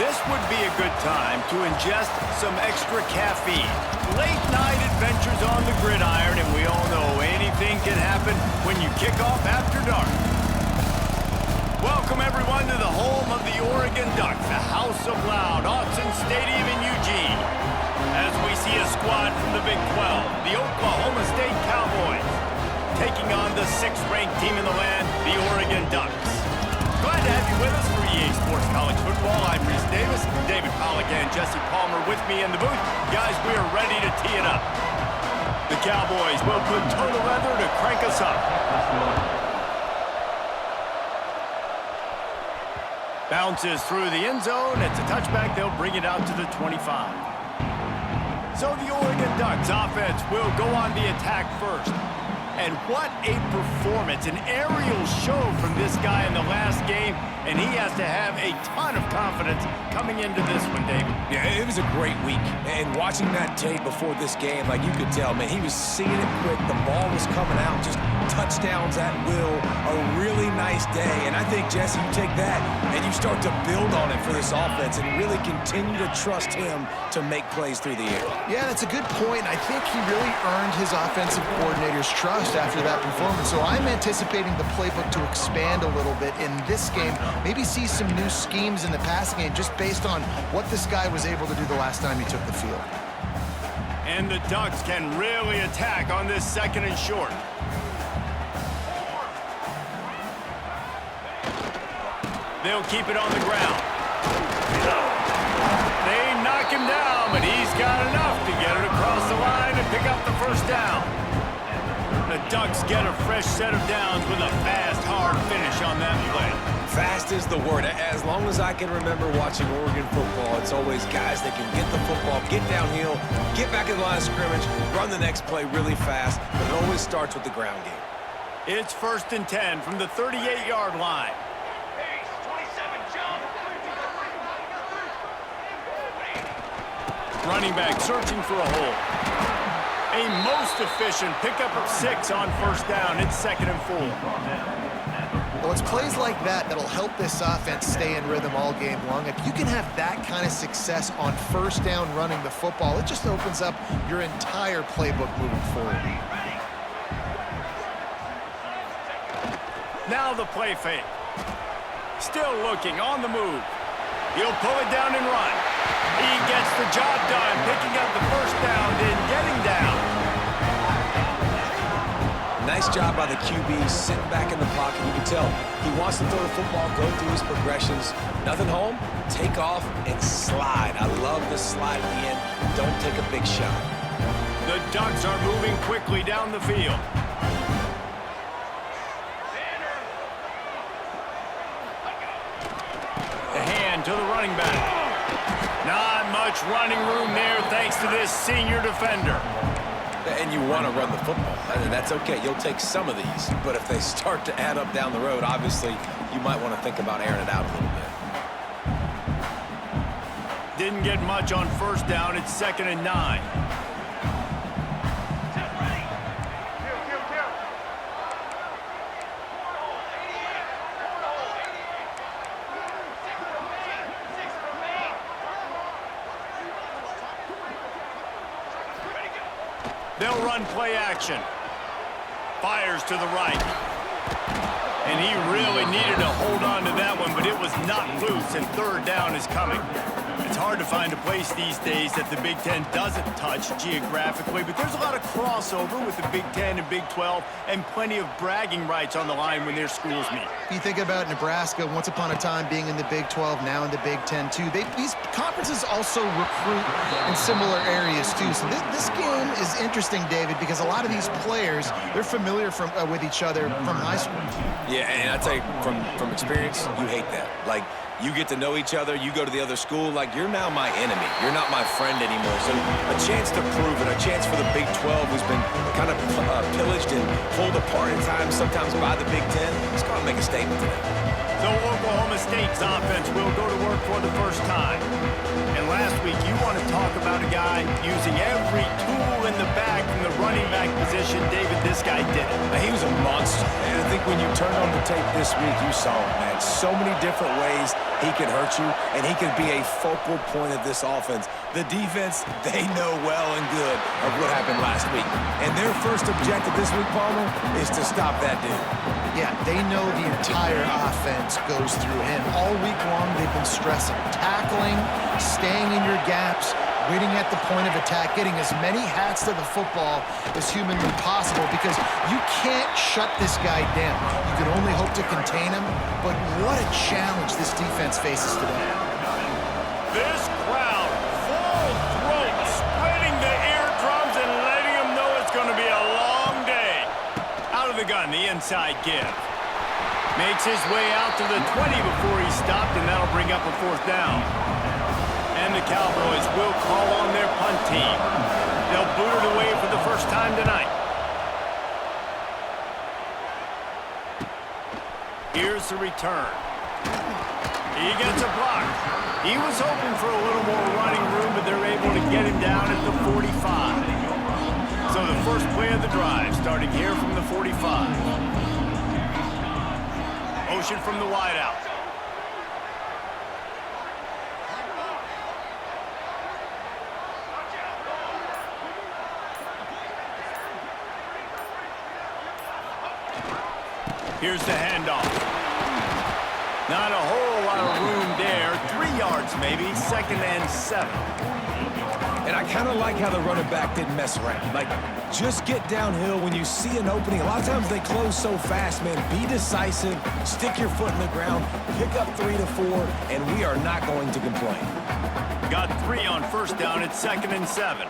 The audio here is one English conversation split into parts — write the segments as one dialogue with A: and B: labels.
A: This would be a good time to ingest some extra caffeine. Late night adventures on the gridiron, and we all know anything can happen when you kick off after dark. Welcome everyone to the home of the Oregon Ducks, the House of Loud, Autzen Stadium in Eugene. As we see a squad from the Big 12, the Oklahoma State Cowboys, taking on the 6th-ranked team in the land, the Oregon Ducks. Glad to have you with us for EA Sports College Football. I'm Reese Davis, David Pollack and Jesse Palmer with me in the booth. Guys, we are ready to tee it up. The Cowboys will put total leather to crank us up. Bounces through the end zone. It's a touchback. They'll bring it out to the 25. So the Oregon Ducks offense will go on the attack first. And what a performance, an aerial show from this guy in the last game, and he has to have a ton of confidence coming into this one, David.
B: Yeah, it was a great week, and watching that tape before this game, like you could tell, man, he was seeing it quick, the ball was coming out, just touchdowns at will, a really nice day, and I think, Jesse, you take that and you start to build on it for this offense and really continue to trust him to make plays through the air.
C: Yeah, that's a good point. I think he really earned his offensive coordinator's trust after that performance. So I'm anticipating the playbook to expand a little bit in this game. Maybe see some new schemes in the passing game just based on what this guy was able to do the last time he took the field.
A: And the Ducks can really attack on this 2nd and short. They'll keep it on the ground. They knock him down, but he's got enough to get it across the line and pick up the first down. The Ducks get a fresh set of downs with a fast, hard finish on that play.
B: Fast is the word. As long as I can remember watching Oregon football, it's always guys that can get the football, get downhill, get back in the line of scrimmage, run the next play really fast, but it always starts with the ground game.
A: It's 1st and 10 from the 38-yard line. Running back searching for a hole. A most efficient pickup of 6 on 1st down. It's 2nd and 4.
C: Well, it's plays like that that'll help this offense stay in rhythm all game long. If you can have that kind of success on 1st down running the football, it just opens up your entire playbook moving forward.
A: Now the play fake. Still looking on the move. He'll pull it down and run. He gets the job done, picking up the 1st down and getting down.
B: Nice job by the QB, sitting back in the pocket. You can tell he wants to throw the football, go through his progressions. Nothing home, take off and slide. I love the slide at the end. Don't take a big shot.
A: The Ducks are moving quickly down the field. The hand to the running back. Not much running room there thanks to this senior defender.
B: And you want to run the football. And that's okay. You'll take some of these. But if they start to add up down the road, obviously, you might want to think about airing it out a little bit.
A: Didn't get much on 1st down. It's 2nd and 9. They'll run play action. Fires to the right. And he really needed to hold on to that one, but it was not loose, and 3rd down is coming. It's hard to find a place these days that the Big Ten doesn't touch geographically, but there's a lot of crossover with the Big Ten and Big 12 and plenty of bragging rights on the line when their schools meet.
C: You think about Nebraska, once upon a time being in the Big 12, now in the Big 10 too. These conferences also recruit in similar areas too. So this game is interesting, David, because a lot of these players, they're familiar with each other from high school.
B: Yeah, and I tell you, from experience, you hate that. Like, you get to know each other, you go to the other school, like, you're now my enemy. You're not my friend anymore. So a chance to prove it, a chance for the Big 12, who's been kind of pillaged and pulled apart at times, sometimes by the Big 10. Let's go and make a statement today.
A: So Oklahoma State's offense will go to work for the first time. And last week, you want to talk about a guy using every tool in the bag from the running running back position, David, this guy did it.
B: He was a monster. And I think when you turned on the tape this week, you saw it, man. So many different ways he could hurt you, and he could be a focal point of this offense. The defense, they know well and good of what happened last week. And their first objective this week, Palmer, is to stop that dude.
C: Yeah, they know the entire offense goes through him. All week long, they've been stressing tackling, staying in your gaps, waiting at the point of attack, getting as many hats to the football as humanly possible, because you can't shut this guy down. You can only hope to contain him, but what a challenge this defense faces today.
A: This crowd, full throat, spreading the eardrums and letting them know it's going to be a long day. Out of the gun, the inside give. Makes his way out to the 20 before he stopped, and that'll bring up a fourth down. And the Cowboys will call on their punt team. They'll boot it away for the first time tonight. Here's the return. He gets a block. He was hoping for a little more running room, but they're able to get him down at the 45. So the first play of the drive, starting here from the 45. Motion from the wideout. Here's the handoff. Not a whole lot of room there. 3 yards maybe, 2nd and 7.
B: And I kind of like how the running back didn't mess around. Like, just get downhill when you see an opening. A lot of times they close so fast, man. Be decisive, stick your foot in the ground, pick up 3 to 4, and we are not going to complain.
A: Got 3 on first down. It's 2nd and 7.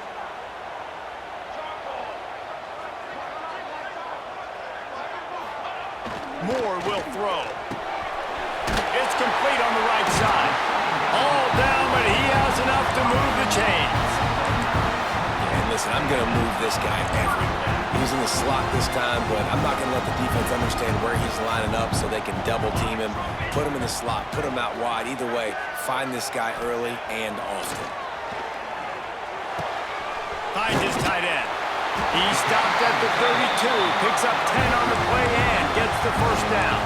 A: Moore will throw. It's complete on the right side. All down, but he has enough to move the chains.
B: And listen, I'm going to move this guy everywhere. He's in the slot this time, but I'm not going to let the defense understand where he's lining up so they can double team him, put him in the slot, put him out wide. Either way, find this guy early and often.
A: Finds his tight end. He stopped at the 32, picks up 10 on the play and gets the first down.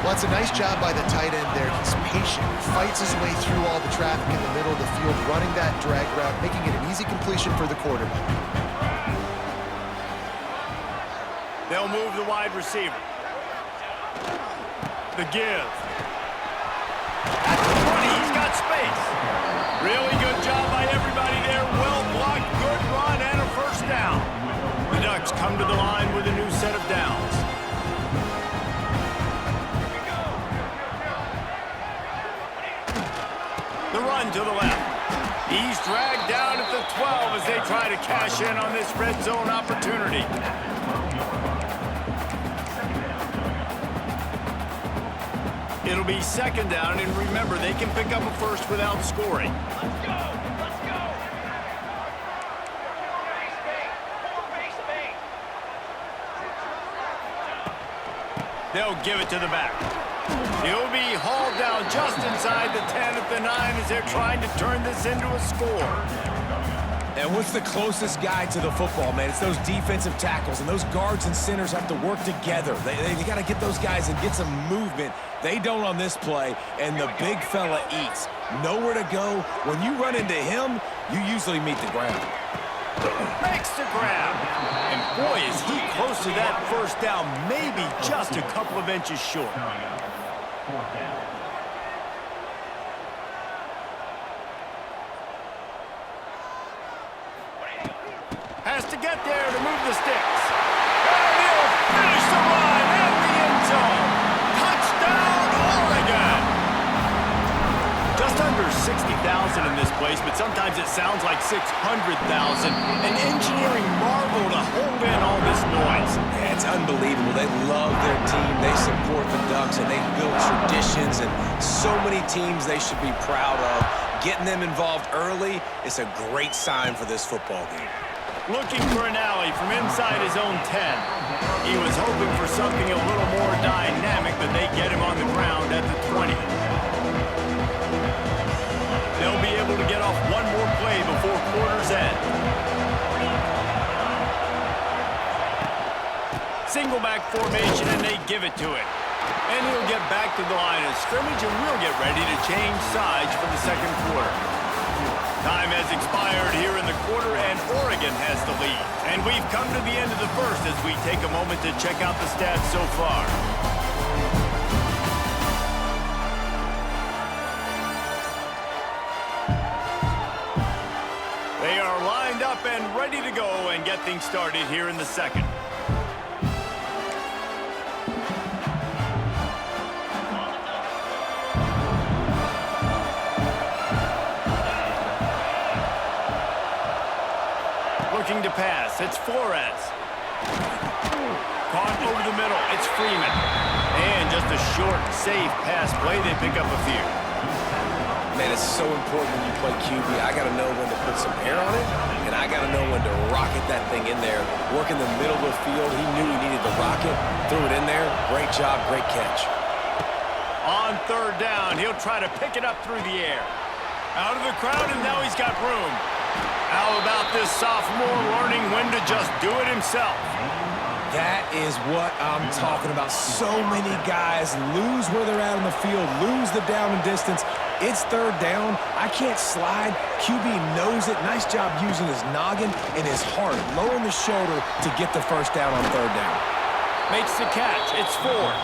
C: Well, it's a nice job by the tight end there. He's patient, fights his way through all the traffic in the middle of the field, running that drag route, making it an easy completion for the quarterback.
A: They'll move the wide receiver. The give. At the 20, he's got space. Really good job by everybody there. Well blocked, good run, and a first down. The Ducks come to the line with a new set of downs. The run to the left. He's dragged down at the 12 as they try to cash in on this red zone opportunity. It'll be 2nd down, and remember, they can pick up a first without scoring.
D: Let's go! Let's go!
A: They'll give it to the back. He'll be hauled down just inside the 10 at the 9 as they're trying to turn this into a score.
B: And what's the closest guy to the football, man? It's those defensive tackles, and those guards and centers have to work together. They got to get those guys and get some movement. They don't on this play, and the big fella eats. Nowhere to go. When you run into him, you usually meet the ground.
A: Makes the grab. And boy, is he close to that first down, maybe just a couple of inches short. Has to get there to move the sticks. And he'll finish the run at the end zone. Touchdown, Oregon! Just under 60,000 in this place, but sometimes it sounds like 600,000. An engineering marvel to hold in all this noise.
B: Yeah, it's unbelievable. They love their team. They support the Ducks, and they've built traditions and so many teams they should be proud of. Getting them involved early is a great sign for this football game.
A: Looking for an alley from inside his own 10. He was hoping for something a little more dynamic, but they get him on the ground at the 20. They'll be able to get off one more play before quarter's end. single back formation, and they give it to it. And he'll get back to the line of scrimmage, and we'll get ready to change sides for the second quarter. Time has expired here in the quarter, and Oregon has the lead. And we've come to the end of the first as we take a moment to check out the stats so far. They are lined up and ready to go and get things started here in the second. Looking to pass, it's Flores. Caught over the middle, it's Freeman. And just a short, safe pass play, they pick up a few.
B: Man, it's so important when you play QB. I got to know when to put some air on it, and I got to know when to rocket that thing in there. Work in the middle of the field. He knew he needed to rock it, threw it in there. Great job, great catch.
A: On third down, he'll try to pick it up through the air. Out of the crowd, and now he's got room. How about this sophomore learning when to just do it himself?
B: That is what I'm talking about. So many guys lose where they're at on the field, lose the down and distance. It's third down. I can't slide. QB knows it. Nice job using his noggin and his heart, lowering the shoulder to get the first down on third down.
A: Makes the catch. It's Ford.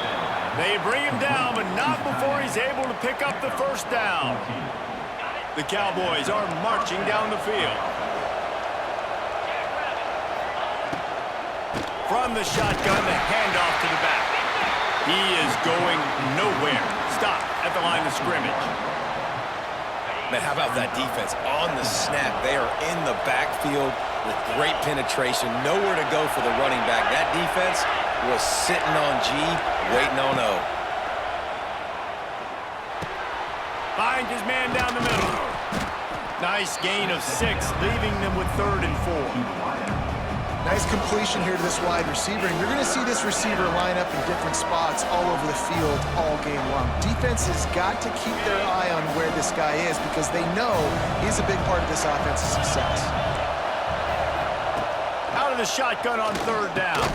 A: They bring him down, but not before he's able to pick up the first down. The Cowboys are marching down the field. From the shotgun, the handoff to the back. He is going nowhere. Stop at the line of scrimmage.
B: Man, how about that defense on the snap? They are in the backfield with great penetration. Nowhere to go for the running back. That defense was sitting on G, waiting on O.
A: Finds his man down the middle. Nice gain of 6, leaving them with 3rd and 4.
C: Nice completion here to this wide receiver, and you're going to see this receiver line up in different spots all over the field all game long. Defense has got to keep their eye on where this guy is because they know he's a big part of this offense's success.
A: Out of the shotgun on third down.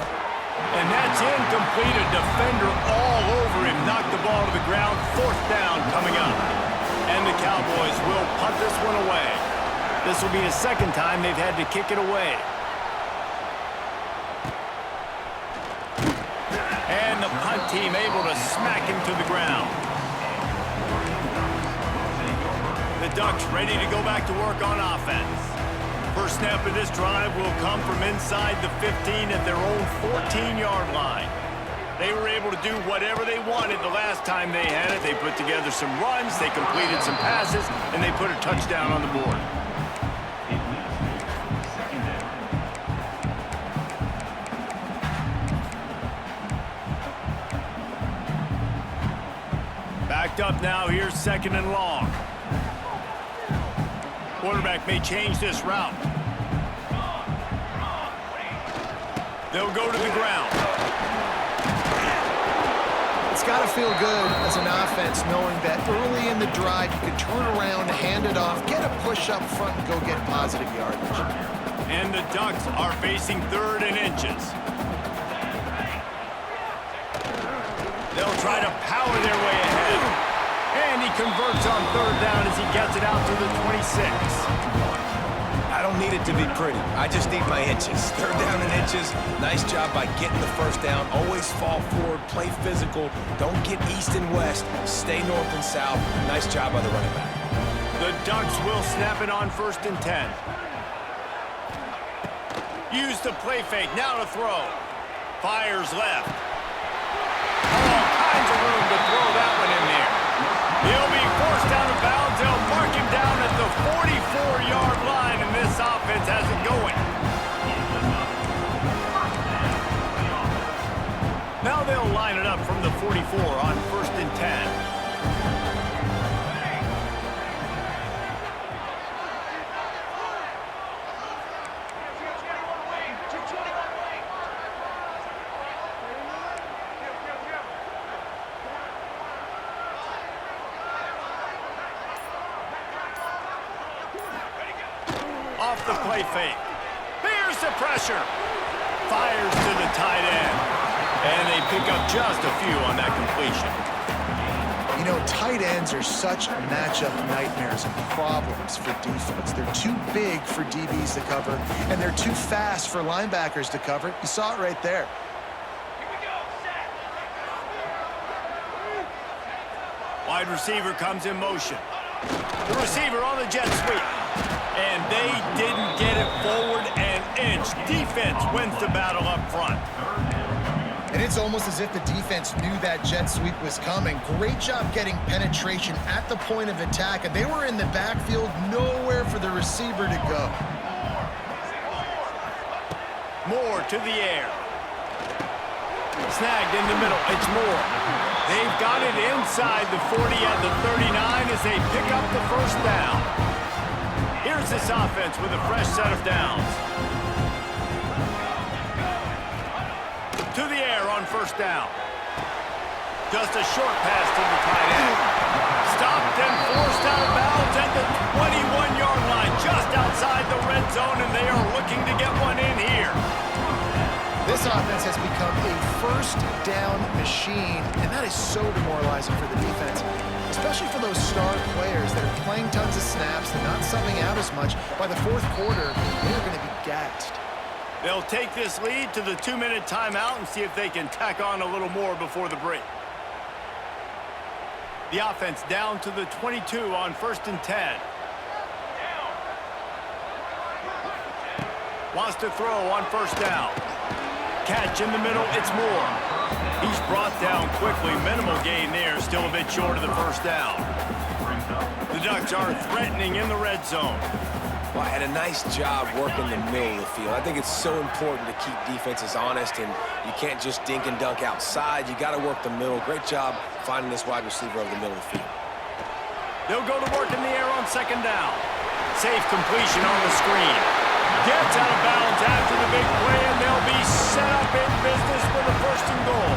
A: And that's incomplete. A defender all over him. Knocked the ball to the ground. 4th down coming up. And the Cowboys will punt this one away. This will be the second time they've had to kick it away. And the punt team able to smack him to the ground. The Ducks ready to go back to work on offense. First snap of this drive will come from inside the 15 at their own 14-yard line. They were able to do whatever they wanted the last time they had it. They put together some runs, they completed some passes, and they put a touchdown on the board. Backed up now, here's 2nd and long. Quarterback may change this route. They'll go to the ground.
C: It's got to feel good as an offense knowing that early in the drive you can turn around, hand it off, get a push up front, and go get positive yardage.
A: And the Ducks are facing 3rd and inches. They'll try to power their way ahead. And he converts on 3rd down as he gets it out to the 26.
B: I don't need it to be pretty. I just need my inches. 3rd down and inches. Nice job by getting the first down. Always fall forward, play physical. Don't get east and west. Stay north and south. Nice job by the running back.
A: The Ducks will snap it on 1st and 10. Use the play fake. Now to throw. Fires left. All kinds of room to throw that one in there. He'll be forced out of bounds. They'll mark him down at the 44-yard line, and this offense has it going. Now they'll line it up from the 44 on 1st and 10. Off the play fake. Here's the pressure. Fires to the tight end. And they pick up just a few on that completion.
C: You know, tight ends are such matchup nightmares and problems for defense. They're too big for DBs to cover, and they're too fast for linebackers to cover. You saw it right there.
A: Wide receiver comes in motion. The receiver on the jet sweep. And they didn't get it forward an inch. Defense wins the battle up front.
C: And it's almost as if the defense knew that jet sweep was coming. Great job getting penetration at the point of attack, and they were in the backfield, nowhere for the receiver to go.
A: Moore to the air. Snagged in the middle. It's Moore. They've got it inside the 40 at the 39 as they pick up the first down. Here's this offense with a fresh set of downs. To the air on first down. Just a short pass to the tight end. Stopped and forced out of bounds at the 21-yard line, just outside the red zone, and they are looking to get one in here.
C: This offense has become a first down machine, and that is so demoralizing for the defense, especially for those star players that are playing tons of snaps. They're not subbing out as much. By the fourth quarter, they're going to be gassed.
A: They'll take this lead to the 2-minute timeout and see if they can tack on a little more before the break. The offense down to the 22 on 1st and 10. Wants to throw on first down. Catch in the middle, it's Moore. He's brought down quickly. Minimal gain there, still a bit short of the first down. The Ducks are threatening in the red zone.
B: Well, had a nice job working the middle of the field. I think it's so important to keep defenses honest, and you can't just dink and dunk outside. You got to work the middle. Great job finding this wide receiver over the middle of the field.
A: They'll go to work in the air on second down. Safe completion on the screen. Gets out of bounds after the big play, and they'll be set up in business for the first and goal.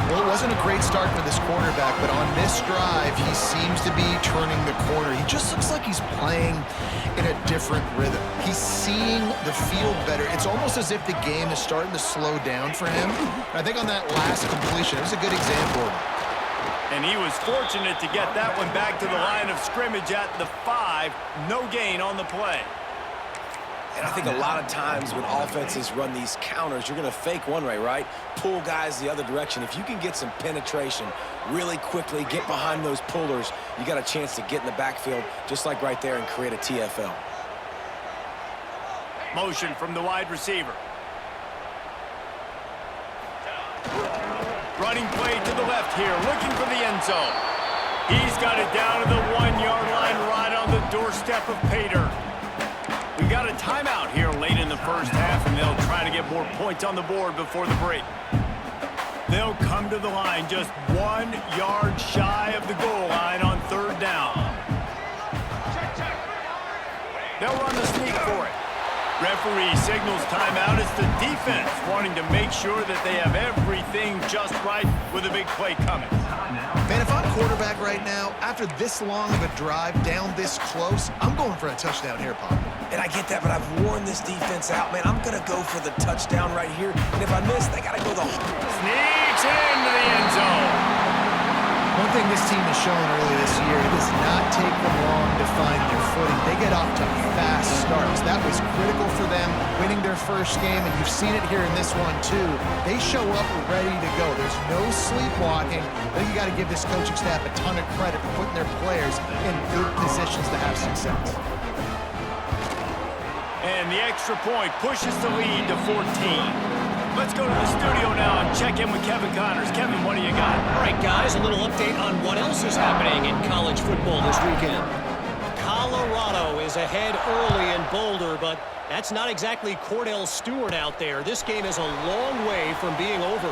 C: Well, it wasn't a great start for this quarterback, but on this drive, he seems to be turning the corner. He just looks like he's playing in a different rhythm. He's seeing the field better. It's almost as if the game is starting to slow down for him. I think on that last completion, it was a good example.
A: And he was fortunate to get that one back to the line of scrimmage at the 5. No gain on the play.
B: And I think a lot of times when offenses run these counters, you're going to fake one way, right? Pull guys the other direction. If you can get some penetration really quickly, get behind those pullers, you got a chance to get in the backfield, just like right there, and create a TFL.
A: Motion from the wide receiver. Running play to the left here, looking for the end zone. He's got it down to the 1-yard line, right on the doorstep of Pater. We've got a timeout here late in the first half, and they'll try to get more points on the board before the break. They'll come to the line just 1 yard shy of the goal line on third down. They'll run the sneak for it. Referee signals timeout. It's the defense wanting to make sure that they have everything just right with a big play coming.
C: Man, if I'm quarterback right now, after this long of a drive down this close, I'm going for a touchdown here, Pop.
B: And I get that, but I've worn this defense out, man. I'm going to go for the touchdown right here. And if I miss, they got to go the whole.
A: Sneaks into the end zone.
C: One thing this team has shown early this year, it does not take them long to find their footing. They get off to fast starts. That was critical for them, winning their first game, and you've seen it here in this one, too. They show up ready to go. There's no sleepwalking. I think you got to give this coaching staff a ton of credit for putting their players in good positions to have success.
A: And the extra point pushes the lead to 14. Let's go to the studio now and check in with Kevin Connors. Kevin, what do you got?
E: All right, guys, a little update on what else is happening in college football this weekend. Colorado is ahead early in Boulder, but that's not exactly Cordell Stewart out there. This game is a long way from being over.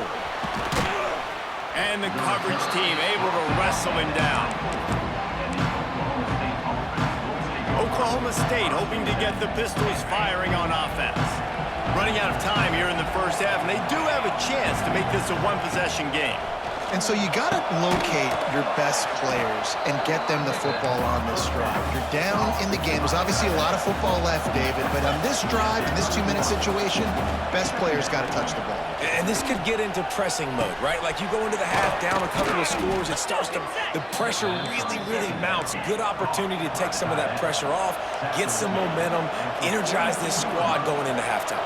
A: And the coverage team able to wrestle him down. Oklahoma State hoping to get the Pistols firing on offense. Running out of time here in the first half, and they do have a chance to make this a one-possession game.
C: And so you got to locate your best players and get them the football on this drive. You're down in the game. There's obviously a lot of football left, David, but on this drive, in this 2-minute situation, best players got to touch the ball.
B: And this could get into pressing mode, right? Like you go into the half down a couple of scores, it starts to, the pressure really mounts. Good opportunity to take some of that pressure off, get some momentum, energize this squad going into halftime.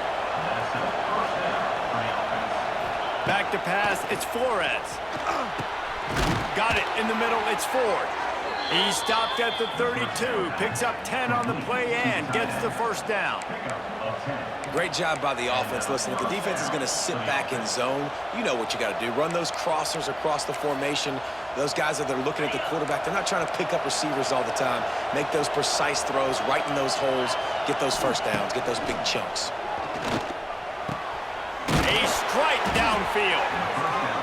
A: Back to pass, it's Flores. Got it in the middle, it's Ford. He stopped at the 32, picks up 10 on the play and gets the first down.
B: Great job by the offense. Listen, if the defense is going to sit back in zone, you know what you got to do. Run those crossers across the formation. Those guys that are looking at the quarterback, they're not trying to pick up receivers all the time. Make those precise throws, right in those holes, get those first downs, get those big chunks.
A: A strike downfield.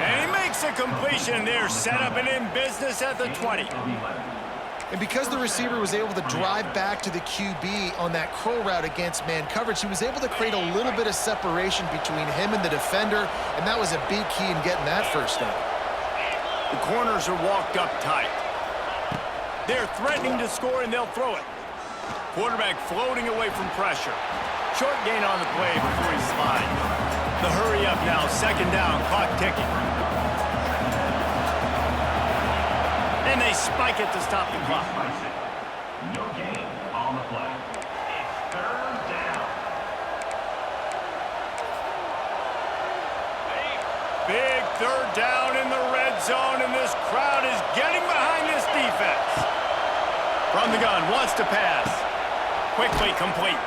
A: And he makes a completion there, set up and in business at the 20.
C: And because the receiver was able to drive back to the QB on that curl route against man coverage, he was able to create a little bit of separation between him and the defender, and that was a big key in getting that first down.
A: The corners are walked up tight. They're threatening to score, and they'll throw it. Quarterback floating away from pressure. Short gain on the play before he slides. The hurry up now, second down, clock ticking. And they spike it to stop the clock.
D: No gain on the play. It's third down.
A: Big third down in the red zone, and this crowd is getting behind this defense. From the gun, wants to pass. Quickly complete.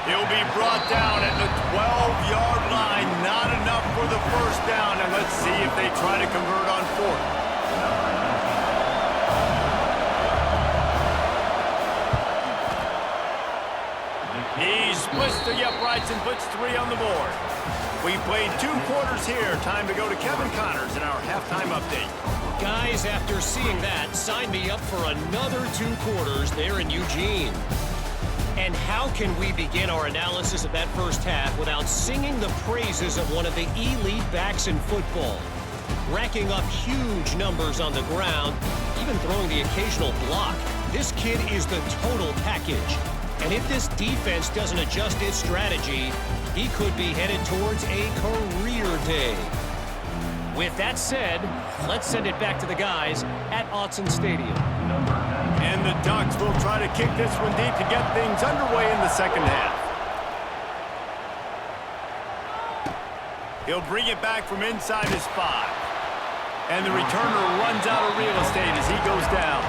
A: He'll be brought down at the 12-yard line. Not enough for the first down, and let's see if they try to convert on fourth. He splits the uprights and puts 3 on the board. We played 2 quarters here. Time to go to Kevin Connors in our halftime update.
E: Guys, after seeing that, sign me up for another 2 quarters there in Eugene. And how can we begin our analysis of that first half without singing the praises of one of the elite backs in football? Racking up huge numbers on the ground, even throwing the occasional block. This kid is the total package. And if this defense doesn't adjust its strategy, he could be headed towards a career day. With that said, let's send it back to the guys at Autzen Stadium.
A: And the Ducks will try to kick this one deep to get things underway in the second half. He'll bring it back from inside his 5. And the returner runs out of real estate as he goes down.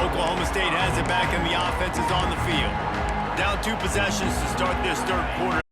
A: Oklahoma State has it back and the offense is on the field. Down 2 possessions to start this third quarter.